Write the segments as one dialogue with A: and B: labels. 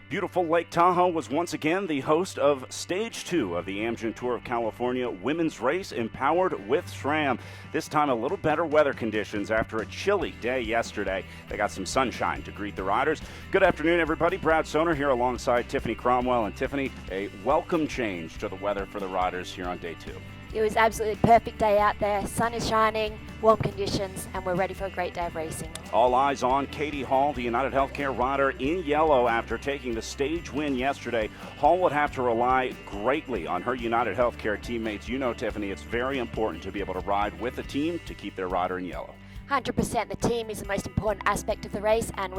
A: Beautiful Lake Tahoe was once again the host of Stage 2 of the Amgen Tour of California women's race, empowered with SRAM. This time a little better weather conditions after a chilly day yesterday. They got some sunshine to greet the riders. Good afternoon, everybody. Brad Soner here alongside Tiffany Cromwell. And Tiffany, a welcome change to the weather for the riders here on day 2.
B: It was absolutely a perfect day out there. Sun is shining, warm conditions, and we're ready for a great day of racing.
A: All eyes on Katie Hall, the United Healthcare rider in yellow after taking the stage win yesterday. Hall would have to rely greatly on her United Healthcare teammates. You know, Tiffany, it's very important to be able to ride with a team to keep their rider in yellow.
B: 100%. The team is the most important aspect of the race, and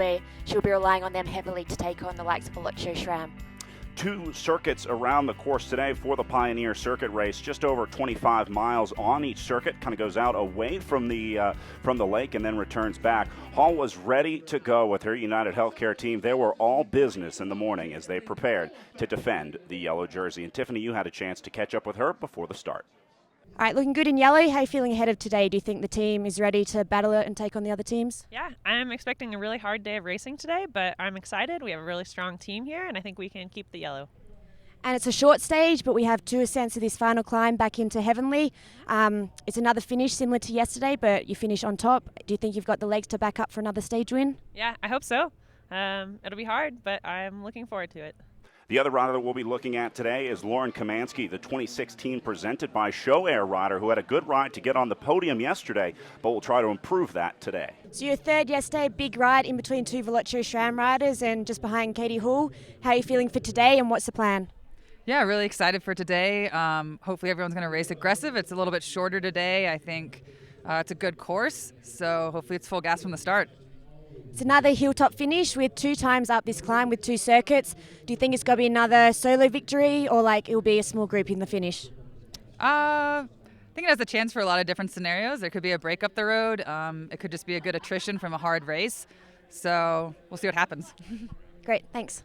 B: she'll be relying on them heavily to take on the likes of Velocio SRAM.
A: 2 circuits around the course today for the Pioneer Circuit race, just over 25 miles on each circuit. Kind of goes out away from the lake and then returns back. Hall was ready to go with her United Healthcare team. They were all business in the morning as they prepared to defend the yellow jersey. And Tiffany, you had a chance to catch up with her before the start.
C: All right, looking good in yellow. How are you feeling ahead of today? Do you think the team is ready to battle it and take on the other teams?
D: Yeah, I'm expecting a really hard day of racing today, but I'm excited. We have a really strong team here, and I think we can keep the yellow.
C: And it's a short stage, but we have 2 ascents of this final climb back into Heavenly. It's another finish similar to yesterday, but you finish on top. Do you think you've got the legs to back up for another stage win?
D: Yeah, I hope so. It'll be hard, but I'm looking forward to it.
A: The other rider that we'll be looking at today is Lauren Kamansky, the 2016 presented by Show Air rider who had a good ride to get on the podium yesterday, but will try to improve that today.
C: So your third yesterday, big ride in between 2 Velocio SRAM riders and just behind Katie Hall. How are you feeling for today and what's the plan?
E: Yeah, really excited for today. Hopefully everyone's going to race aggressive. It's a little bit shorter today. I think it's a good course, so hopefully it's full gas from the start.
C: It's another hilltop finish with 2 times up this climb with 2 circuits. Do you think it's going to be another solo victory or it'll be a small group in the finish?
E: I think it has a chance for a lot of different scenarios. There could be a break up the road. It could just be a good attrition from a hard race. So we'll see what happens.
C: Great, thanks.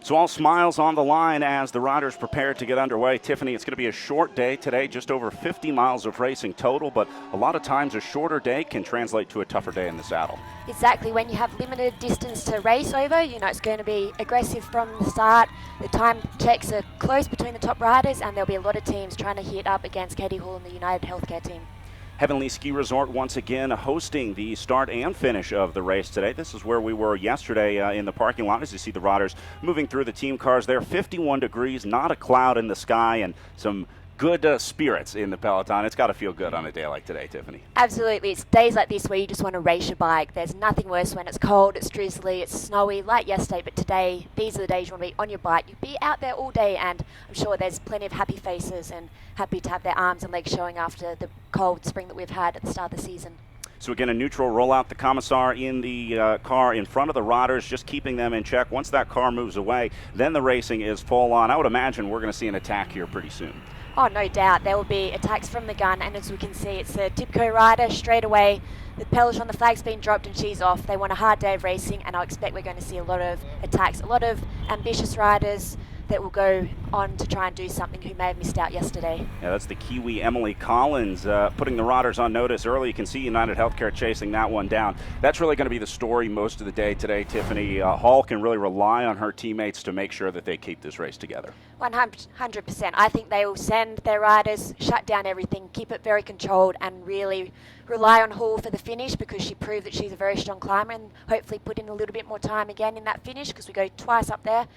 A: So all smiles on the line as the riders prepare to get underway. Tiffany, it's going to be a short day today, just over 50 miles of racing total, but a lot of times a shorter day can translate to a tougher day in the saddle.
B: Exactly. When you have limited distance to race over, it's going to be aggressive from the start. The time checks are close between the top riders, and there'll be a lot of teams trying to hit up against Katie Hall and the United Healthcare team.
A: Heavenly Ski Resort once again hosting the start and finish of the race today. This is where we were yesterday in the parking lot as you see the riders moving through the team cars there. 51 degrees, not a cloud in the sky, and some good spirits in the peloton. It's got to feel good on a day like today, Tiffany.
B: Absolutely. It's days like this where you just want to race your bike. There's nothing worse when it's cold, it's drizzly, it's snowy, like yesterday, but today, these are the days you want to be on your bike. You'll be out there all day, and I'm sure there's plenty of happy faces and happy to have their arms and legs showing after the cold spring that we've had at the start of the season.
A: So again, a neutral rollout. The commissar in the car in front of the riders, just keeping them in check. Once that car moves away, then the racing is full on. I would imagine we're going to see an attack here pretty soon.
B: Oh, no doubt. There will be attacks from the gun, and as we can see, it's a Tipco rider straight away. The peloton, the flag's been dropped and she's off. They want a hard day of racing, and I expect we're going to see a lot of attacks, a lot of ambitious riders that will go on to try and do something who may have missed out yesterday.
A: Yeah, that's the Kiwi Emily Collins putting the riders on notice early. You can see United Healthcare chasing that one down. That's really going to be the story most of the day today, Tiffany. Hall can really rely on her teammates to make sure that they keep this race together.
B: 100%. I think they will send their riders, shut down everything, keep it very controlled, and really rely on Hall for the finish because she proved that she's a very strong climber, and hopefully put in a little bit more time again in that finish because we go twice up there.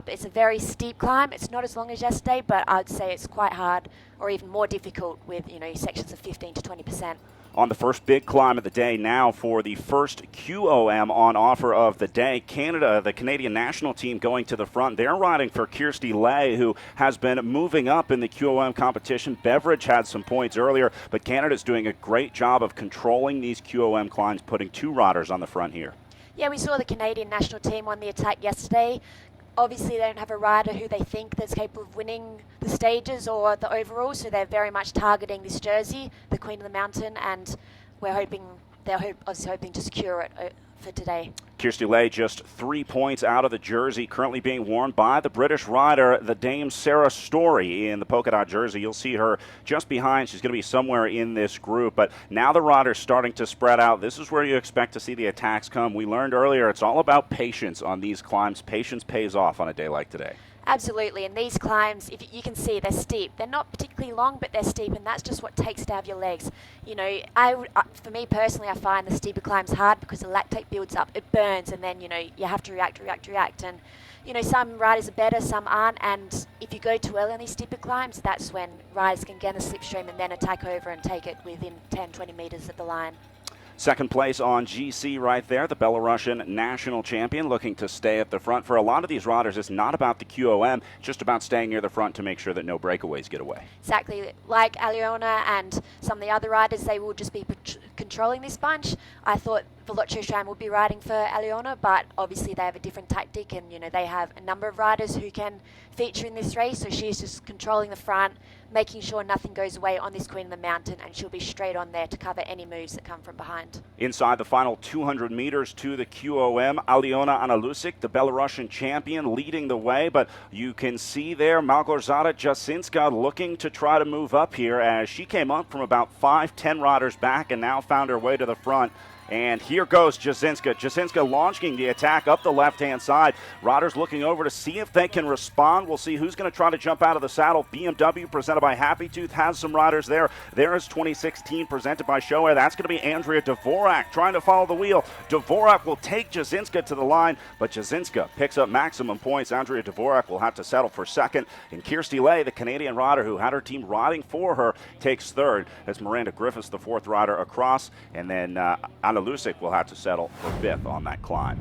B: It's a very steep climb. It's not as long as yesterday, but I'd say it's quite hard or even more difficult with sections of 15 to 20%.
A: On the first big climb of the day now for the first QOM on offer of the day. Canada, the Canadian national team going to the front. They're riding for Kirsty Lay, who has been moving up in the QOM competition. Beveridge had some points earlier, but Canada's doing a great job of controlling these QOM climbs, putting 2 riders on the front here.
B: Yeah, we saw the Canadian national team on the attack yesterday. Obviously, they don't have a rider who they think that's capable of winning the stages or the overall, so they're very much targeting this jersey, the Queen of the Mountain, and they're obviously hoping to secure it for today.
A: Kirsty Lay just 3 points out of the jersey, currently being worn by the British rider, the Dame Sarah Story in the polka dot jersey. You'll see her just behind. She's going to be somewhere in this group. But now the riders starting to spread out. This is where you expect to see the attacks come. We learned earlier it's all about patience on these climbs. Patience pays off on a day like today.
B: Absolutely, and these climbs, if you can see, they're steep. They're not particularly long, but they're steep, and that's just what takes to have your legs. You know, for me personally, I find the steeper climbs hard because the lactate builds up, it burns, and then, you know, you have to react. And, you know, some riders are better, some aren't, and if you go too early on these steeper climbs, that's when riders can get in the slipstream and then attack over and take it within 10, 20 metres of the line.
A: Second place on GC right there, the Belarusian national champion looking to stay at the front. For a lot of these riders, it's not about the QOM, just about staying near the front to make sure that no breakaways get away.
B: Exactly. Like Aliona and some of the other riders, they will just be controlling this bunch. I thought Volocho-SRAM would be riding for Aliona, but obviously they have a different tactic, and, you know, they have a number of riders who can feature in this race, so she's just controlling the front, making sure nothing goes away on this Queen of the Mountain, and she'll be straight on there to cover any moves that come from behind.
A: Inside the final 200 meters to the QOM, Aliona Analusic, the Belarusian champion, leading the way, but you can see there Malgorzata Jasinska looking to try to move up here as she came up from about 5-10 riders back and now found her way to the front. And here goes Jasinska. Jasinska launching the attack up the left-hand side. Riders looking over to see if they can respond. We'll see who's going to try to jump out of the saddle. BMW presented by Happy Tooth has some riders there. There is 2016 presented by Showair. That's going to be Andrea Dvorak trying to follow the wheel. Dvorak will take Jasinska to the line, but Jasinska picks up maximum points. Andrea Dvorak will have to settle for second. And Kirsty Lay, the Canadian rider who had her team riding for her, takes third. That's Miranda Griffiths, the fourth rider across. And then Lusick will have to settle for fifth on that climb.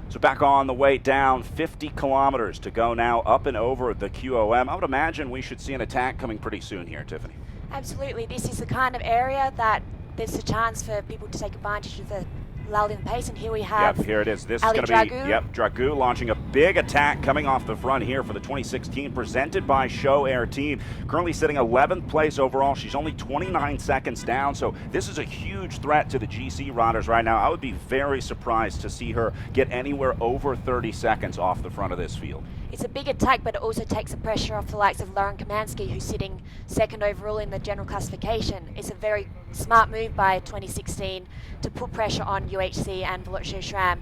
A: So back on the way down, 50 kilometers to go now up and over the QOM. I would imagine we should see an attack coming pretty soon here, Tiffany.
B: Absolutely. This is the kind of area that there's a chance for people to take advantage of the lull in the pace, and here we have
A: here it is. This
B: Ali
A: is going to be
B: Dragoo.
A: Dragoo launching a big attack coming off the front here for the 2016 presented by Showair team. Currently sitting 11th place overall. She's only 29 seconds down, so this is a huge threat to the GC riders right now. I would be very surprised to see her get anywhere over 30 seconds off the front of this field.
B: It's a big attack, but it also takes the pressure off the likes of Lauren Kamansky, who's sitting second overall in the general classification. It's a very smart move by 2016 to put pressure on UHC and Volocho-SRAM.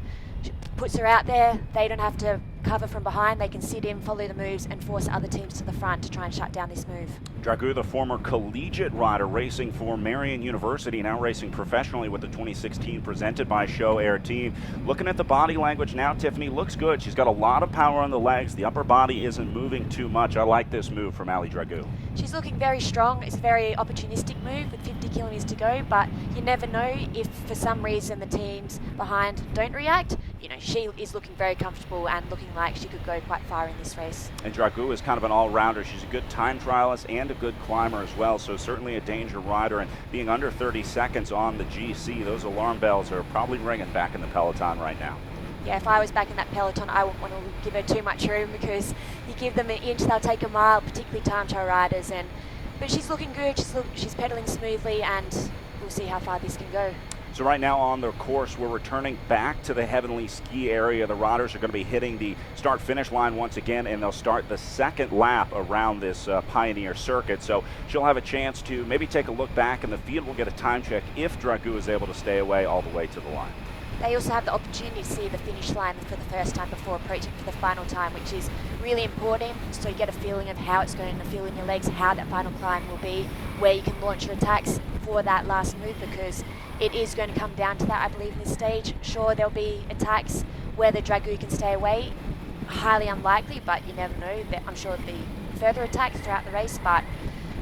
B: Puts her out there, they don't have to cover from behind, they can sit in, follow the moves, and force other teams to the front to try and shut down this move.
A: Dragoo, the former collegiate rider racing for Marian University, now racing professionally with the 2016 presented by Showair team. Looking at the body language now, Tiffany, looks good. She's got a lot of power on the legs. The upper body isn't moving too much. I like this move from Ali Dragoo.
B: She's looking very strong. It's a very opportunistic move with 50 kilometers to go, but you never know if for some reason the teams behind don't react. You know, she is looking very comfortable and looking like she could go quite far in this race.
A: And Dragoo is kind of an all-rounder. She's a good time trialist and a good climber as well, so certainly a danger rider. And being under 30 seconds on the GC, those alarm bells are probably ringing back in the peloton right now.
B: Yeah, if I was back in that peloton, I wouldn't want to give her too much room, because you give them an inch, they'll take a mile, particularly time trial riders. But she's looking good, she's pedaling smoothly, and we'll see how far this can go.
A: So right now on the course, we're returning back to the Heavenly Ski area. The riders are going to be hitting the start-finish line once again, and they'll start the second lap around this Pioneer circuit. So she'll have a chance to maybe take a look back, and the field will get a time check if Dragoo is able to stay away all the way to the line.
B: They also have the opportunity to see the finish line for the first time before approaching for the final time, which is really important, so you get a feeling of how it's going to feel in your legs, how that final climb will be, where you can launch your attacks for that last move, because it is going to come down to that, I believe, in this stage. Sure, there'll be attacks where the Dragoo can stay away. Highly unlikely, but you never know. I'm sure there'll be further attacks throughout the race, but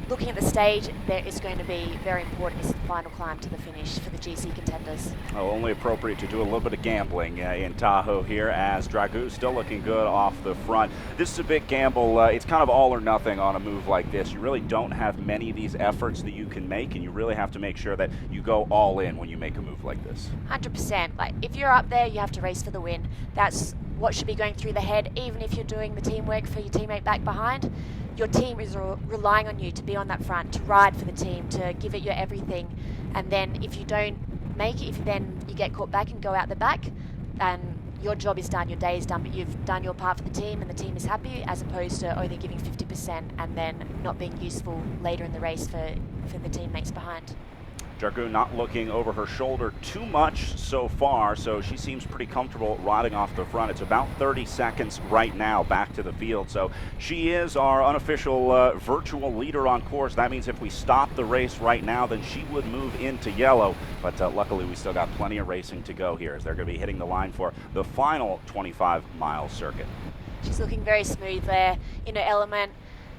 B: looking at the stage, there is going to be very important. This is the final climb to the finish for the GC contenders.
A: Well, only appropriate to do a little bit of gambling in Tahoe here, as Dragoo still looking good off the front. This is a big gamble. It's kind of all or nothing on a move like this. You really don't have many of these efforts that you can make, and you really have to make sure that you go all in when you make a move like this.
B: 100%. Like, if you're up there, you have to race for the win. That's what should be going through the head, even if you're doing the teamwork for your teammate back behind. Your team is relying on you to be on that front, to ride for the team, to give it your everything. And then if you don't make it. If then you get caught back and go out the back, and your job is done, your day is done, but you've done your part for the team and the team is happy, as opposed to only giving 50% and then not being useful later in the race for the teammates behind.
A: Dragoo not looking over her shoulder too much so far, so she seems pretty comfortable riding off the front. It's about 30 seconds right now back to the field, so she is our unofficial virtual leader on course. That means if we stop the race right now, then she would move into yellow, but luckily we still got plenty of racing to go here as they're going to be hitting the line for the final 25-mile circuit.
B: She's looking very smooth there in her element.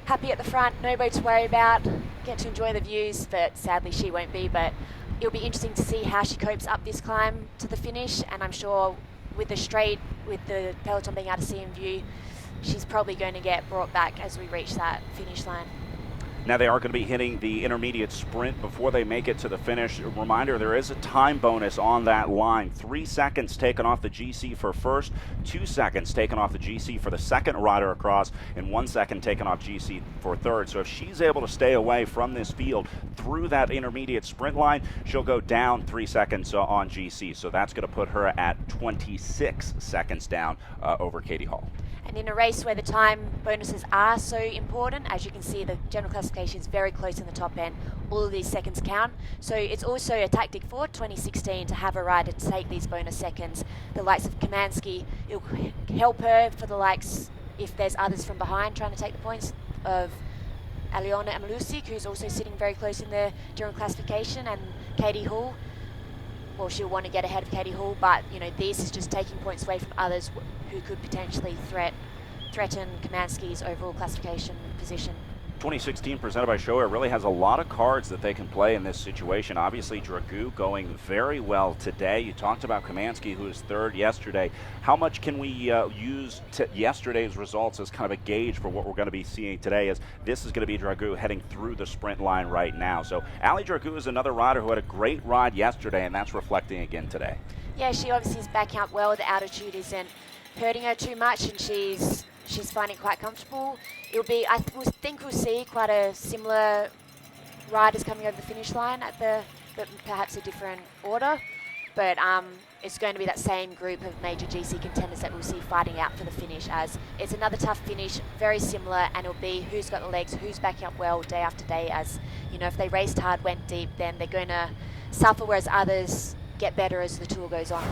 B: Happy at the front, no boat to worry about, get to enjoy the views, but sadly she won't be. But it'll be interesting to see how she copes up this climb to the finish, and I'm sure with the straight, with the peloton being able to see in view, she's probably going to get brought back as we reach that finish line.
A: Now they are going to be hitting the intermediate sprint before they make it to the finish. A reminder, there is a time bonus on that line. 3 seconds taken off the GC for first, 2 seconds taken off the GC for the second rider across, and 1 second taken off GC for third. So if she's able to stay away from this field through that intermediate sprint line, she'll go down 3 seconds on GC. So that's going to put her at 26 seconds down over Katie Hall.
B: And in a race where the time bonuses are so important, as you can see, the general classification is very close in the top end. All of these seconds count. So it's also a tactic for 2016 to have a rider to take these bonus seconds. The likes of Kamansky, it'll help her for the likes, if there's others from behind trying to take the points, of Aliona Amalusik, who's also sitting very close in the general classification, and Katie Hall. Well, she'll want to get ahead of Katie Hall, but this is just taking points away from others who could potentially threaten Kamansky's overall classification position.
A: 2016 presented by Showa really has a lot of cards that they can play in this situation. Obviously, Dragoo going very well today. You talked about Kamansky, who was third yesterday. How much can we use yesterday's results as kind of a gauge for what we're going to be seeing today, as this is going to be Dragoo heading through the sprint line right now. So Ali Dragoo is another rider who had a great ride yesterday, and that's reflecting again today.
B: Yeah, she obviously is backing up well. The altitude isn't hurting her too much, and she's finding it quite comfortable. I think we'll see quite a similar riders coming over the finish line but perhaps a different order. But it's going to be that same group of major GC contenders that we'll see fighting out for the finish, as it's another tough finish, very similar, and it'll be who's got the legs, who's backing up well day after day. As if they raced hard, went deep, then they're going to suffer, whereas others get better as the tour goes on.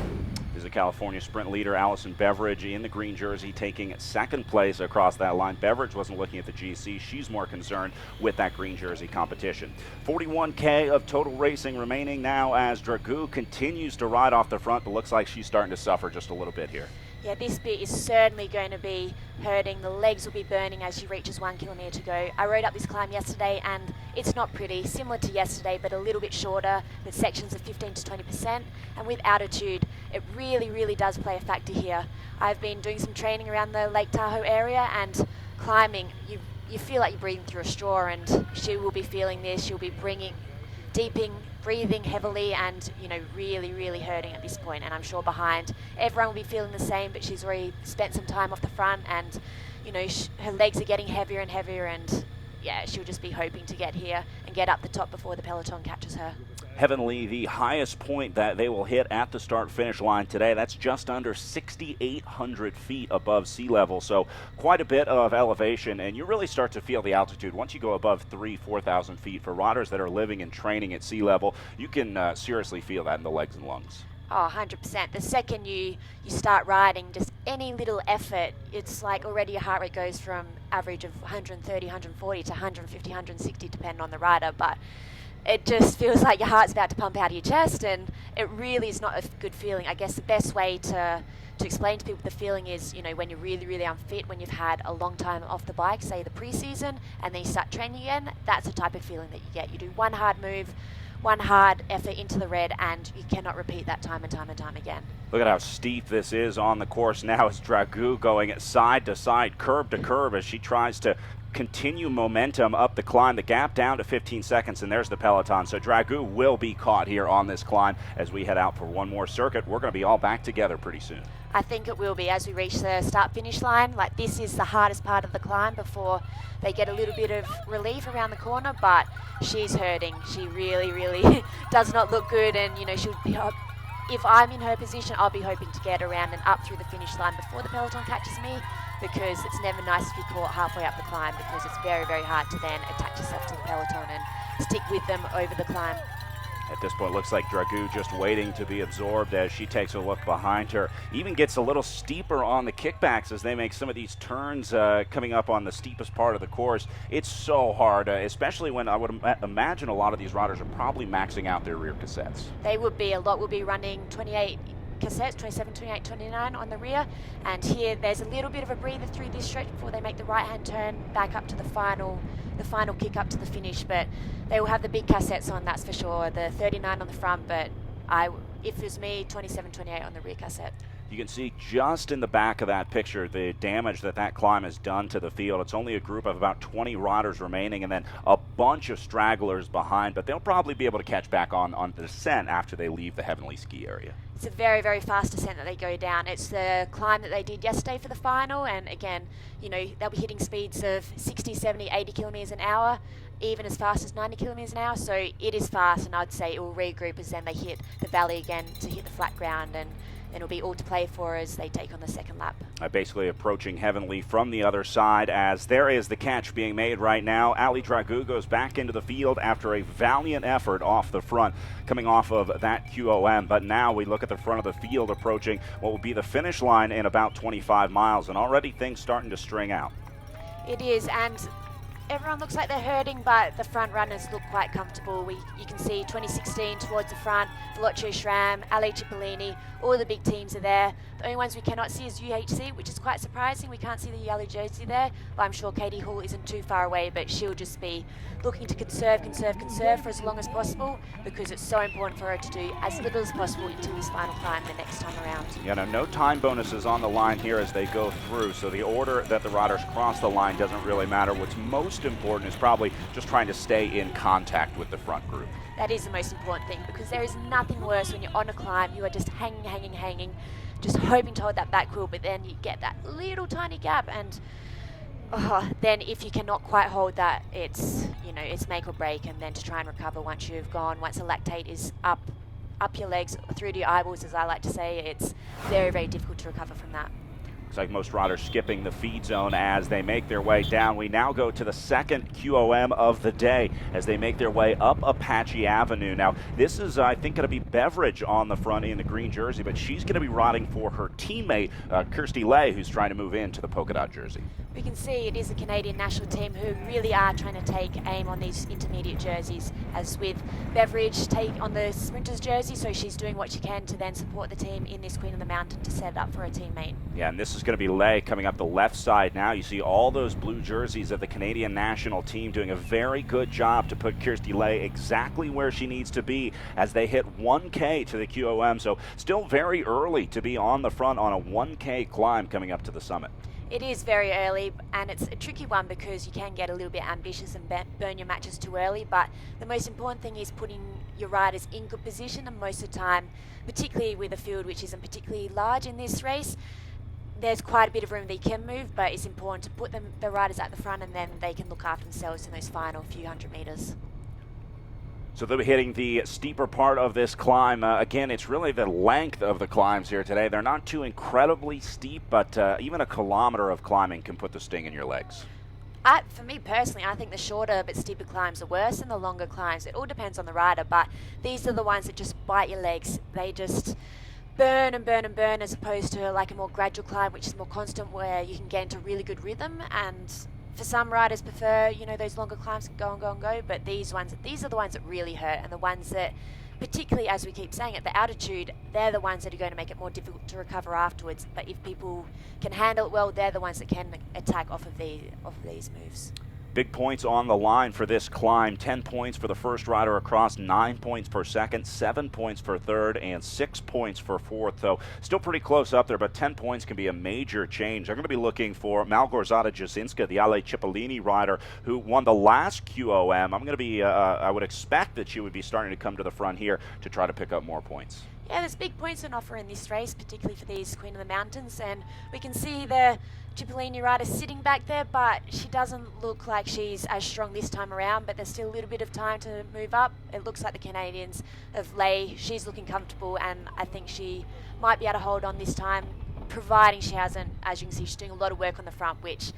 A: Is the California sprint leader Allison Beveridge in the green jersey, taking second place across that line. Beveridge wasn't looking at the GC. She's more concerned with that green jersey competition. 41K of total racing remaining now as Dragoo continues to ride off the front, but looks like she's starting to suffer just a little bit here.
B: Yeah, this bit is certainly going to be hurting. The legs will be burning as she reaches 1 kilometre to go. I rode up this climb yesterday and it's not pretty, similar to yesterday, but a little bit shorter, with sections of 15 to 20%. And with altitude, it really, really does play a factor here. I've been doing some training around the Lake Tahoe area, and climbing, you feel like you're breathing through a straw, and she will be feeling this. She'll be breathing heavily, and really, really hurting at this point. And I'm sure behind everyone will be feeling the same, but she's already spent some time off the front, and her legs are getting heavier and heavier, and yeah, she'll just be hoping to get here and get up the top before the peloton catches her.
A: Heavenly, the highest point that they will hit at the start-finish line today, that's just under 6,800 feet above sea level, so quite a bit of elevation, and you really start to feel the altitude. Once you go above 4,000 feet, for riders that are living and training at sea level, you can seriously feel that in the legs and lungs.
B: Oh, 100%. The second you start riding, just any little effort, it's like already your heart rate goes from average of 130, 140 to 150, 160, depending on the rider, but it just feels like your heart's about to pump out of your chest, and it really is not a good feeling. I guess the best way to explain to people the feeling is, when you're really, really unfit, when you've had a long time off the bike, say the pre-season, and then you start training again, that's the type of feeling that you get. You do one hard move, one hard effort into the red, and you cannot repeat that time and time and time again.
A: Look at how steep this is on the course now as Dragoo going side to side, curb to curb, as she tries to continue momentum up the climb. The gap down to 15 seconds, and there's the peloton. So Dragoo will be caught here on this climb as we head out for one more circuit. We're going to be all back together pretty soon.
B: I think it will be as we reach the start-finish line. Like, this is the hardest part of the climb before they get a little bit of relief around the corner, but she's hurting. She really, really does not look good, and she'll be up. If I'm in her position, I'll be hoping to get around and up through the finish line before the peloton catches me, because it's never nice to be caught halfway up the climb, because it's very, very hard to then attach yourself to the peloton and stick with them over the climb.
A: At this point, looks like Dragoo just waiting to be absorbed as she takes a look behind her. Even gets a little steeper on the kickbacks as they make some of these turns coming up on the steepest part of the course. It's so hard, especially when I would imagine a lot of these riders are probably maxing out their rear cassettes.
B: They would be. A lot will be running 28 cassettes, 27, 28, 29 on the rear, and here there's a little bit of a breather through this stretch before they make the right-hand turn back up to the final kick up to the finish. But they will have the big cassettes on, that's for sure. The 39 on the front, but if it was me, 27, 28 on the rear cassette.
A: You can see just in the back of that picture the damage that climb has done to the field. It's only a group of about 20 riders remaining and then a bunch of stragglers behind, but they'll probably be able to catch back on the descent after they leave the Heavenly Ski area.
B: It's a very, very fast descent that they go down. It's the climb that they did yesterday for the final, and again, they'll be hitting speeds of 60, 70, 80 kilometers an hour, even as fast as 90 kilometers an hour, so it is fast, and I'd say it will regroup as then they hit the valley again to hit the flat ground, and then it'll be all to play for as they take on the second lap.
A: Basically approaching Heavenly from the other side, as there is the catch being made right now. Ali Dragoo goes back into the field after a valiant effort off the front, coming off of that QOM. But now we look at the front of the field approaching what will be the finish line in about 25 miles, and already things starting to string out.
B: It is, and everyone looks like they're hurting, but the front runners look quite comfortable. You can see 2016 towards the front, Velocio Schramm, Ali Cipollini, all the big teams are there. The only ones we cannot see is UHC, which is quite surprising. We can't see the yellow jersey there, but I'm sure Katie Hall isn't too far away, but she'll just be looking to conserve for as long as possible, because it's so important for her to do as little as possible into this final climb the next time around.
A: No time bonuses on the line here as they go through, so the order that the riders cross the line doesn't really matter. What's most important is probably just trying to stay in contact with the front group.
B: That is the most important thing, because there is nothing worse when you're on a climb. You are just hanging, just hoping to hold that back wheel, but then you get that little tiny gap, and then if you cannot quite hold that, it's make or break, and then to try and recover once the lactate is up your legs through to your eyeballs, as I like to say, it's very, very difficult to recover from that.
A: Looks like most riders skipping the feed zone as they make their way down. We now go to the second QOM of the day as they make their way up Apache Avenue. Now, this is, I think, going to be Beveridge on the front in the green jersey, but she's going to be riding for her teammate, Kirsty Lay, who's trying to move into the polka dot jersey.
B: We can see it is a Canadian national team who really are trying to take aim on these intermediate jerseys, as with Beveridge take on the sprinter's jersey, so she's doing what she can to then support the team in this Queen of the Mountain to set it up for her teammate.
A: Yeah, and this is going to be Lay coming up the left side now. You see all those blue jerseys of the Canadian national team doing a very good job to put Kirsty Lay exactly where she needs to be as they hit 1K to the QOM, so still very early to be on the front on a 1K climb coming up to the summit.
B: It is very early, and it's a tricky one because you can get a little bit ambitious and burn your matches too early, but the most important thing is putting your riders in good position, and most of the time, particularly with a field which isn't particularly large in this race, there's quite a bit of room they can move, but it's important to put the riders at the front, and then they can look after themselves in those final few hundred meters.
A: So they'll be hitting the steeper part of this climb. Again, it's really the length of the climbs here today. They're not too incredibly steep, but even a kilometer of climbing can put the sting in your legs.
B: For me personally, I think the shorter but steeper climbs are worse than the longer climbs. It all depends on the rider, but these are the ones that just bite your legs. They just burn and burn and burn, as opposed to like a more gradual climb, which is more constant, where you can get into really good rhythm. And for some riders prefer, those longer climbs can go and go and go, but these are the ones that really hurt, and the ones that, particularly as we keep saying, at the altitude, they're the ones that are going to make it more difficult to recover afterwards. But if people can handle it well, they're the ones that can attack off of these moves.
A: Big points on the line for this climb. 10 points for the first rider across, 9 points for second, 7 points for third, and 6 points for fourth. So still pretty close up there, but 10 points can be a major change. I'm going to be looking for Malgorzata Jasinska, the Ale Cipollini rider, who won the last QOM. I'm going to be, I would expect that she would be starting to come to the front here to try to pick up more points.
B: Yeah, there's big points on offer in this race, particularly for these Queen of the Mountains, and we can see the Cipollini rider sitting back there, but she doesn't look like she's as strong this time around, but there's still a little bit of time to move up. It looks like the Canadians of Lay, she's looking comfortable, and I think she might be able to hold on this time, providing she hasn't, as you can see, she's doing a lot of work on the front, which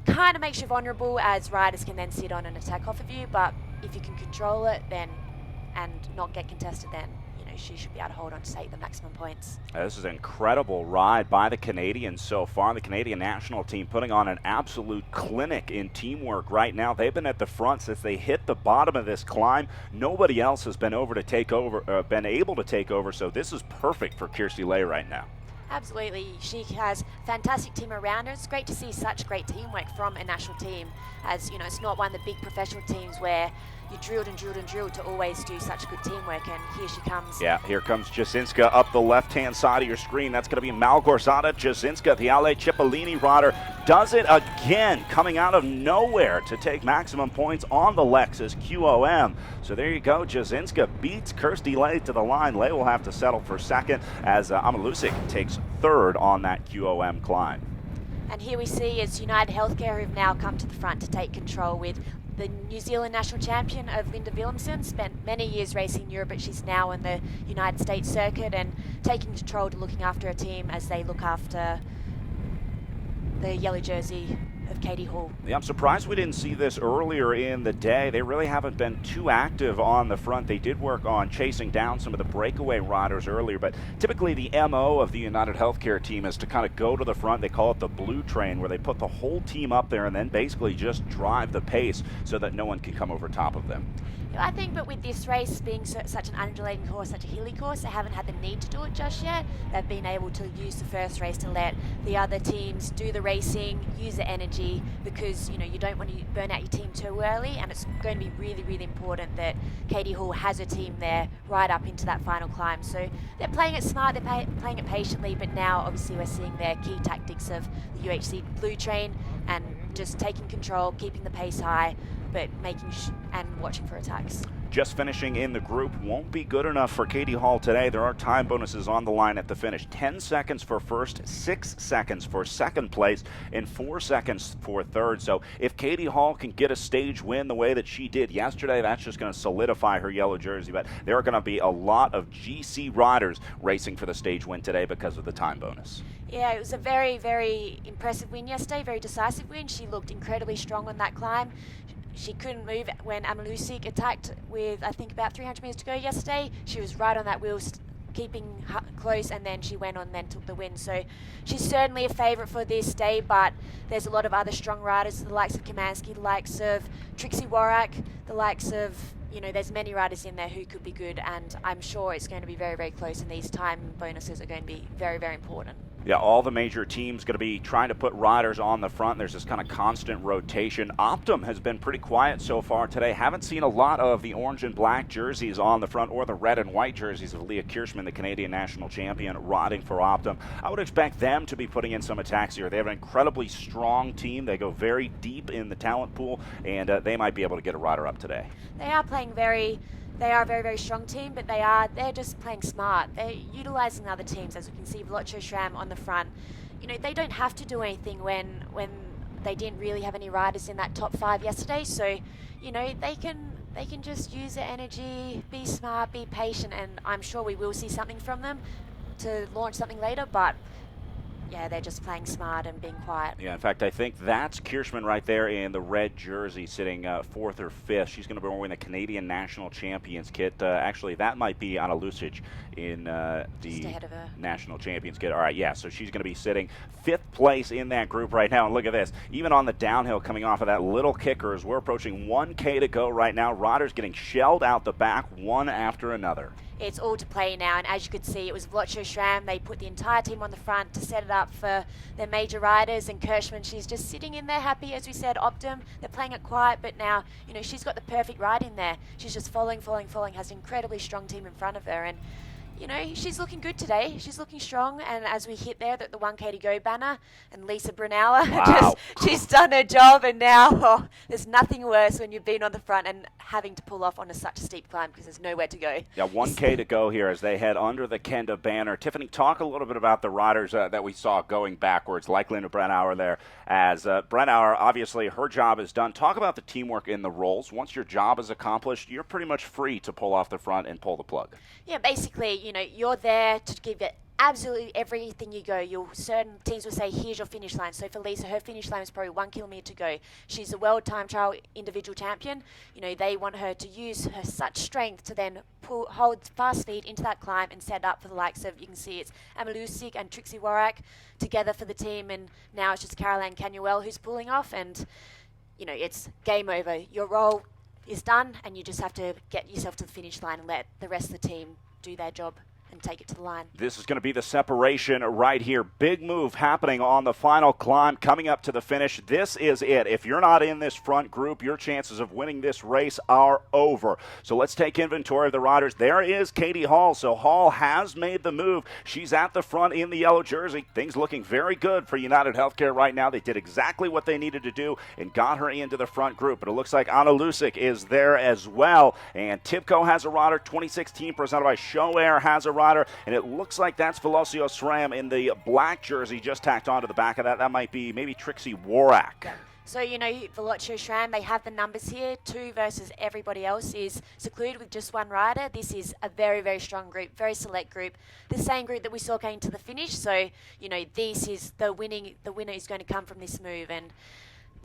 B: kind of makes you vulnerable, as riders can then sit on and attack off of you, but if you can control it then and not get contested, then she should be able to hold on to take the maximum points.
A: This is an incredible ride by the Canadians so far. The Canadian national team putting on an absolute clinic in teamwork right now. They've been at the front since they hit the bottom of this climb. Nobody else has been able to take over, so this is perfect for Kirsty Lay right now.
B: Absolutely. She has a fantastic team around her. It's great to see such great teamwork from a national team, as it's not one of the big professional teams where you drilled to always do such good teamwork, and here she comes.
A: Yeah, here comes Jasinska up the left-hand side of your screen. That's going to be Malgorzata Jasinska, the Ale Cipollini rider. Does it again, coming out of nowhere to take maximum points on the Lexus QOM. So there you go, Jasinska beats Kirsty Lay to the line. Lay will have to settle for second as Amalusic takes third on that QOM climb.
B: And here we see as United Healthcare have now come to the front to take control with the New Zealand national champion of Linda Willemsen, spent many years racing in Europe, but she's now in the United States circuit and taking control to looking after a team as they look after the yellow jersey of Katie Hall.
A: Yeah, I'm surprised we didn't see this earlier in the day. They really haven't been too active on the front. They did work on chasing down some of the breakaway riders earlier, but typically the MO of the United Healthcare team is to kind of go to the front. They call it the blue train, where they put the whole team up there and then basically just drive the pace so that no one can come over top of them.
B: I think, but with this race being such an undulating course, such a hilly course, they haven't had the need to do it just yet. They've been able to use the first race to let the other teams do the racing, use the energy, because you don't want to burn out your team too early, and it's going to be really, really important that Katie Hall has her team there right up into that final climb. So they're playing it smart, they're playing it patiently, but now obviously we're seeing their key tactics of the UHC blue train and just taking control, keeping the pace high, but making and watching for attacks.
A: Just finishing in the group won't be good enough for Katie Hall today. There are time bonuses on the line at the finish. 10 seconds for first, 6 seconds for second place, and 4 seconds for third. So if Katie Hall can get a stage win the way that she did yesterday, that's just going to solidify her yellow jersey. But there are going to be a lot of GC riders racing for the stage win today because of the time bonus.
B: Yeah, it was a very, very impressive win yesterday, very decisive win. She looked incredibly strong on that climb. She couldn't move when Amalusic attacked with, I think, about 300 metres to go yesterday. She was right on that wheel, keeping close, and then she went on and then took the win. So she's certainly a favourite for this day, but there's a lot of other strong riders, the likes of Kamansky, the likes of Trixie Warak, the likes of, there's many riders in there who could be good, and I'm sure it's going to be very, very close, and these time bonuses are going to be very, very important.
A: Yeah, all the major teams going to be trying to put riders on the front. There's this kind of constant rotation. Optum has been pretty quiet so far today. Haven't seen a lot of the orange and black jerseys on the front or the red and white jerseys of Leah Kirchmann, the Canadian national champion, riding for Optum. I would expect them to be putting in some attacks here. They have an incredibly strong team. They go very deep in the talent pool, and they might be able to get a rider up today.
B: They are a very, very strong team, but they're just playing smart. They're utilising other teams, as we can see Velocio SRAM on the front. They don't have to do anything when they didn't really have any riders in that top 5 yesterday. So, they can just use their energy, be smart, be patient, and I'm sure we will see something from them to launch something later, but yeah, they're just playing smart and being quiet.
A: Yeah, in fact, I think that's Kirchmann right there in the red jersey sitting 4th or 5th. She's going to be wearing the Canadian National Champions kit. Actually, that might be Anna Lucic in the National Champions kit. All right, yeah, so she's going to be sitting 5th place in that group right now. And look at this. Even on the downhill coming off of that little kicker as we're approaching 1K to go right now, riders getting shelled out the back one after another.
B: it's all to play now. And as you could see, it was Velocio Schramm. They put the entire team on the front to set it up for their major riders. And Kirschman, she's just sitting in there happy, as we said. Optum, they're playing it quiet, but now, you know, she's got the perfect ride in there. She's just following, has an incredibly strong team in front of her. And you know, she's looking good today. She's looking strong. And as we hit there, the 1K to go banner, and Lisa Brunauer,
A: Wow.
B: she's done her job. And now there's nothing worse when you've been on the front and having to pull off on such a steep climb because there's nowhere to go.
A: Yeah, 1K to go here as they head under the Kenda banner. Tiffany, talk a little bit about the riders that we saw going backwards, like Linda Brennauer there. As Brennauer, obviously, her job is done. Talk about the teamwork in the roles. Once your job is accomplished, you're pretty much free to pull off the front and pull the plug.
B: Yeah, basically, you know, you're there to give it absolutely everything you go. Certain teams will say, here's your finish line. So for Lisa, her finish line was probably 1 kilometre to go. She's a world time trial individual champion. You know, they want her to use her such strength to then hold fast speed into that climb and set up for the likes of, you can see it's Amalusik and Trixie Warak together for the team. And now it's just Caroline Canuel who's pulling off. And, you know, it's game over. Your role is done, and you just have to get yourself to the finish line and let the rest of the team do their job and take it to the line.
A: This is going to be the separation right here. Big move happening on the final climb coming up to the finish. This is it. If you're not in this front group, your chances of winning this race are over. So let's take inventory of the riders. There is Katie Hall. So Hall has made the move. She's at the front in the yellow jersey. Things looking very good for United Healthcare right now. They did exactly what they needed to do and got her into the front group. But it looks like Anna Lusick is there as well. And Tibco has a rider. 2016 presented by Show Air has a rider, and it looks like that's Velocio Schramm in the black jersey just tacked onto the back of that. That might be maybe Trixie Warak.
B: So, you know, Velocio Schramm, they have the numbers here. 2 versus everybody else is secluded with just 1 rider. This is a very, very strong group, very select group. The same group that we saw going to the finish. So, you know, this is the winner is going to come from this move. And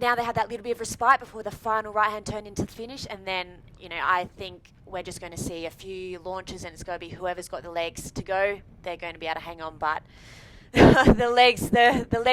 B: now they have that little bit of respite before the final right-hand turn into the finish. And then, you know, I think we're just going to see a few launches, and it's going to be whoever's got the legs to go, they're going to be able to hang on. But the legs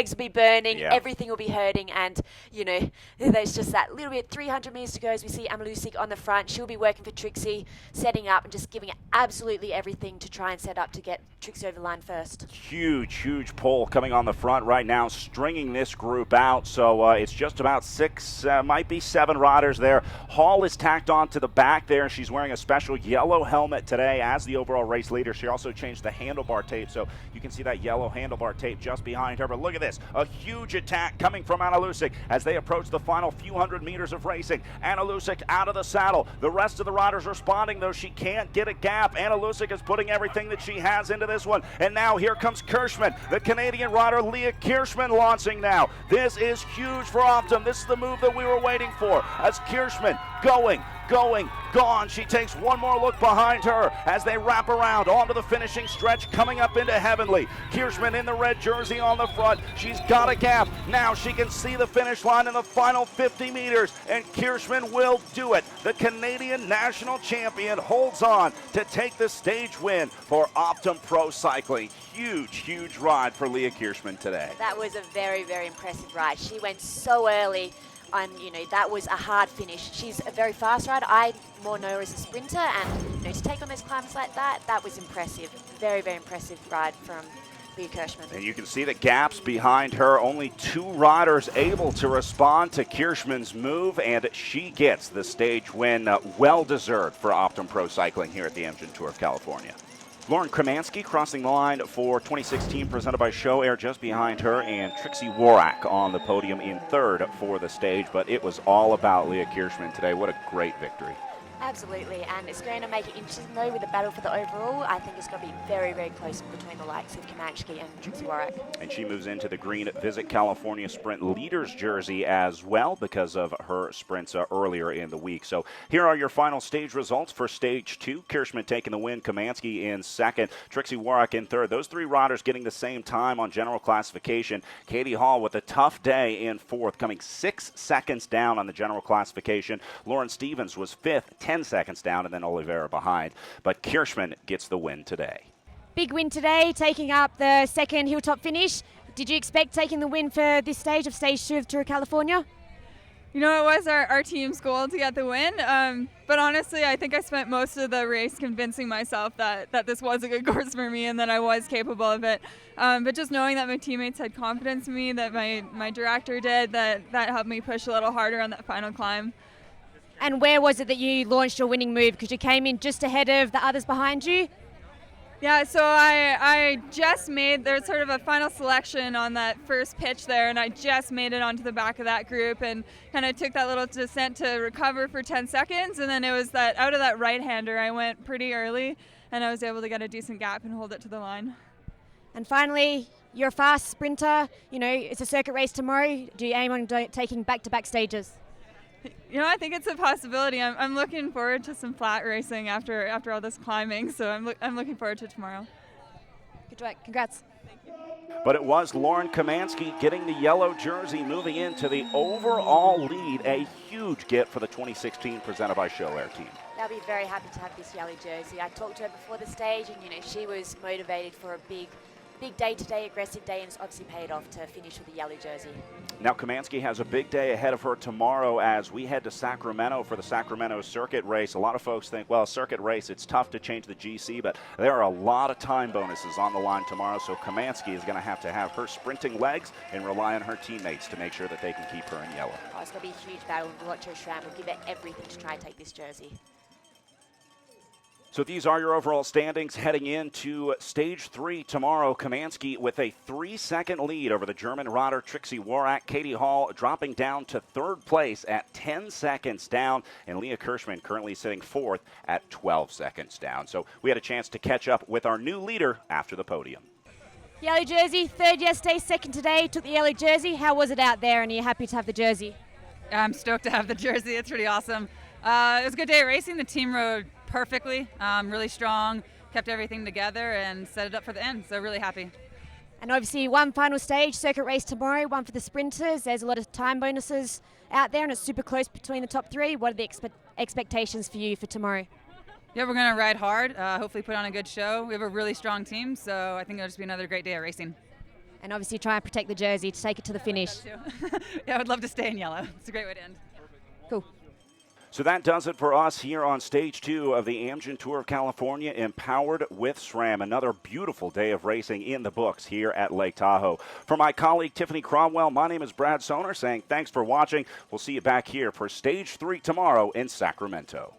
B: will be burning,
A: yeah.
B: Everything will be hurting, and, you know, there's just that little bit, 300 metres to go as we see Amalusik on the front. She'll be working for Trixie, setting up and just giving it absolutely everything to try and set up to get Trixie over the line first.
A: Huge pull coming on the front right now, stringing this group out. So it's just about 6, might be 7 riders there. Hall is tacked on to the back there. She's wearing a special yellow helmet today as the overall race leader. She also changed the handlebar tape, so you can see that yellow handlebar tape just behind her. But look at this, a huge attack coming from Anna Lusick as they approach the final few hundred meters of racing. Anna Lusick out of the saddle. The rest of the riders responding, though she can't get a gap. Anna Lusick is putting everything that she has into this one. And now here comes Kirschman, the Canadian rider Leah Kirschman launching now. This is huge for Optum. This is the move that we were waiting for as Kirschman going, gone. She takes one more look behind her as they wrap around onto the finishing stretch coming up into Heavenly. Kirschman in the red jersey on the front. She's got a gap. Now she can see the finish line in the final 50 meters, and Kirschman will do it. The Canadian national champion holds on to take the stage win for Optum Pro Cycling. Huge ride for Leah Kirschman today.
B: That was a very, very impressive ride. She went so early. And, you know, that was a hard finish. She's a very fast rider. I more know her as a sprinter, and, you know, to take on those climbs like that, that was impressive. Very, very impressive ride from Leah Kirschman.
A: And you can see the gaps behind her. Only 2 riders able to respond to Kirschman's move, and she gets the stage win. Well-deserved for Optum Pro Cycling here at the Amgen Tour of California. Lauren Kremansky crossing the line for 2016 presented by Show Air just behind her, and Trixie Warak on the podium in 3rd for the stage. But it was all about Leah Kirschman today. What a great victory.
B: Absolutely, and it's going to make it interesting though with the battle for the overall. I think it's going to be very, very close between the likes of Kremansky and Trixie Warak.
A: And she moves into the green Visit California Sprint Leaders jersey as well because of her sprints earlier in the week. So here are your final stage results for Stage 2. Kirschman taking the win, Kremansky in 2nd, Trixie Warak in 3rd. Those 3 riders getting the same time on general classification. Katie Hall with a tough day in 4th, coming 6 seconds down on the general classification. Lauren Stevens was 5th, 10 seconds down, and then Oliveira behind. But Kirschman gets the win today.
C: Big win today, taking up the 2nd hilltop finish. Did you expect taking the win for this stage of Stage 2 of Tour of California?
F: You know, it was our team's goal to get the win, but honestly, I think I spent most of the race convincing myself that this was a good course for me and that I was capable of it. But just knowing that my teammates had confidence in me, that my director did, that helped me push a little harder on that final climb.
C: And where was it that you launched your winning move? Because you came in just ahead of the others behind you.
F: Yeah, so I just made, there's sort of a final selection on that first pitch there, and I just made it onto the back of that group and kind of took that little descent to recover for 10 seconds, and then it was that out of that right-hander, I went pretty early, and I was able to get a decent gap and hold it to the line.
C: And finally, you're a fast sprinter. You know, it's a circuit race tomorrow. Do you aim on taking back-to-back stages?
F: You know, I think it's a possibility. I'm looking forward to some flat racing after all this climbing, so I'm looking forward to tomorrow.
C: Good work. Congrats.
A: But it was Lauren Kamansky getting the yellow jersey, moving into the overall lead. A huge get for the 2016 presented by Show Air team.
B: They'll be very happy to have this yellow jersey. I talked to her before the stage, and she was motivated for a big day today, aggressive day, and it's obviously paid off to finish with the yellow jersey.
A: Now Kamansky has a big day ahead of her tomorrow as we head to Sacramento for the Sacramento circuit race. A lot of folks think, well, circuit race, it's tough to change the GC, but there are a lot of time bonuses on the line tomorrow, so Kamansky is going to have her sprinting legs and rely on her teammates to make sure that they can keep her in yellow.
B: Oh, it's going to be a huge battle, and Roger Schramm will give it everything to try and take this jersey.
A: So these are your overall standings heading into stage 3 tomorrow. Kamansky with a 3-second lead over the German rodder Trixie Worak. Katie Hall dropping down to 3rd place at 10 seconds down. And Leah Kirschman currently sitting 4th at 12 seconds down. So we had a chance to catch up with our new leader after the podium.
C: Yellow jersey, 3rd yesterday, 2nd today. Took the yellow jersey. How was it out there, and are you happy to have the jersey?
E: I'm stoked to have the jersey. It's pretty awesome. It was a good day of racing. The team rode perfectly, really strong, kept everything together and set it up for the end, so really happy.
C: And obviously one final stage, circuit race tomorrow, one for the sprinters. There's a lot of time bonuses out there and it's super close between the top 3. What are the expectations for you for tomorrow?
E: Yeah, we're going to ride hard, hopefully put on a good show. We have a really strong team, so I think it'll just be another great day of racing.
C: And obviously try and protect the jersey to take it to the finish.
E: Yeah, I would love to stay in yellow. It's a great way to end.
C: Cool.
A: So that does it for us here on stage 2 of the Amgen Tour of California, Empowered with SRAM. Another beautiful day of racing in the books here at Lake Tahoe. For my colleague Tiffany Cromwell, my name is Brad Soner saying thanks for watching. We'll see you back here for stage 3 tomorrow in Sacramento.